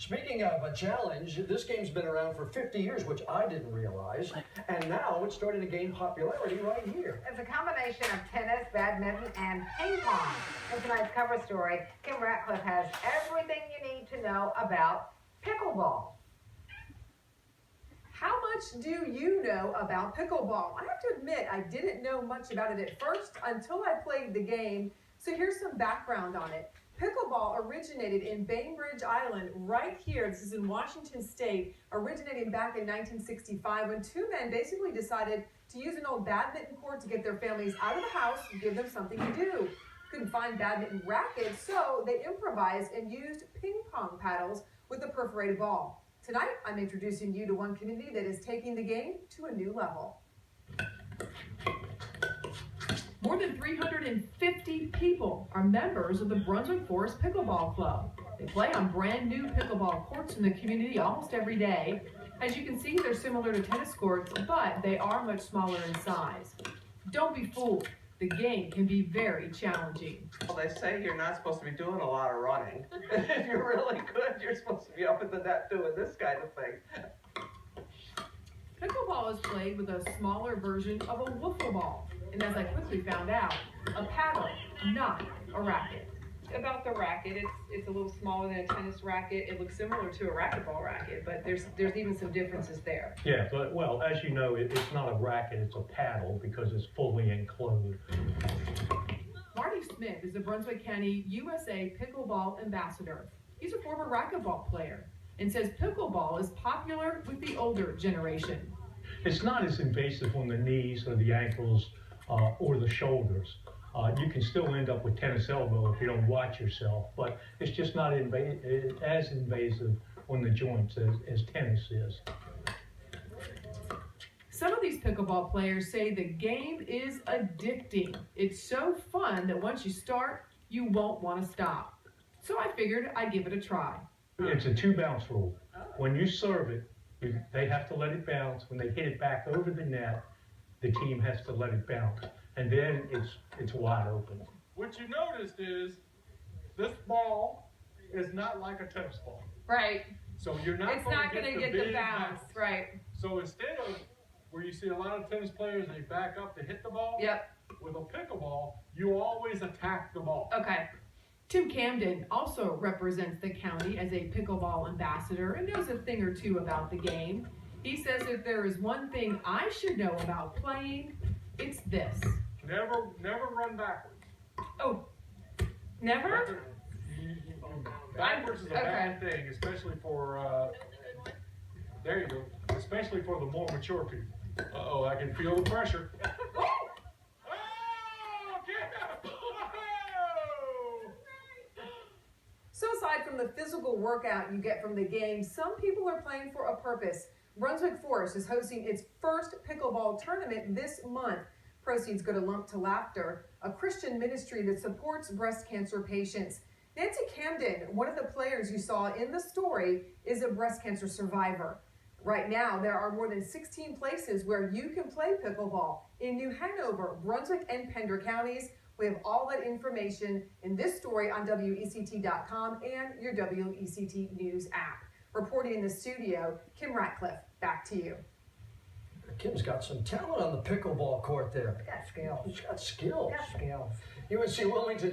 Speaking of a challenge, this game's been around for 50 years, which I didn't realize, and now it's starting to gain popularity right here. It's a combination of tennis, badminton, and ping pong. In tonight's cover story, Kim Ratcliffe has everything you need to know about pickleball. How much do you know about pickleball? I have to admit, I didn't know much about it at first until I played the game. So here's some background on it. Pickleball originated in Bainbridge Island right here. This is in Washington State, originating back in 1965 when two men basically decided to use an old badminton court to get their families out of the house and give them something to do. Couldn't find badminton rackets, so they improvised and used ping pong paddles with a perforated ball. Tonight, I'm introducing you to one community that is taking the game to a new level. More than 350 people are members of the Brunswick Forest Pickleball Club. They play on brand new pickleball courts in the community almost every day. As you can see, they're similar to tennis courts, but they are much smaller in size. Don't be fooled. The game can be very challenging. Well, they say you're not supposed to be doing a lot of running. If you're really good, you're supposed to be up in the net doing this kind of thing. Pickleball is played with a smaller version of a wiffle ball, and as I quickly found out, a paddle, not a racket. About the racket, it's a little smaller than a tennis racket. It looks similar to a racquetball racket, but there's even some differences there. Yeah, but well, as you know, it's not a racket, it's a paddle because it's fully enclosed. Marty Smith is the Brunswick County USA Pickleball Ambassador. He's a former racquetball player and says pickleball is popular with the older generation. It's not as invasive on the knees or the ankles or the shoulders. You can still end up with tennis elbow if you don't watch yourself, but it's just not as invasive on the joints as tennis is. Some of these pickleball players say the game is addicting. It's so fun that once you start, you won't want to stop. So I figured I'd give it a try. It's a two-bounce rule. When you serve it, they have to let it bounce. When they hit it back over the net, the team has to let it bounce. And then it's wide open. What you noticed is this ball is not like a tennis ball. Right. So you're not It's not going to get the bounce. Right. So instead of where you see a lot of tennis players, they back up to hit the ball. Yep. With a pickleball, you always attack the ball. Okay. Tim Camden also represents the county as a pickleball ambassador and knows a thing or two about the game. He says if there is one thing I should know about playing, it's this. Never run backwards. Oh, never? Backwards is a bad thing, especially for, there you go, especially for the more mature people. Uh-oh, I can feel the pressure. Oh, get up! So aside from the physical workout you get from the game, some people are playing for a purpose. Brunswick Forest is hosting its first pickleball tournament this month. Proceeds go to Lump to Laughter, a Christian ministry that supports breast cancer patients. Nancy Camden, one of the players you saw in the story, is a breast cancer survivor. Right now, there are more than 16 places where you can play pickleball in New Hanover, Brunswick, and Pender counties. We have all that information in this story on WECT.com and your WECT News app. Reporting in the studio, Kim Ratcliffe, back to you. Kim's got some talent on the pickleball court there. Got skills. She's got skills. Got skills. UNC Wilmington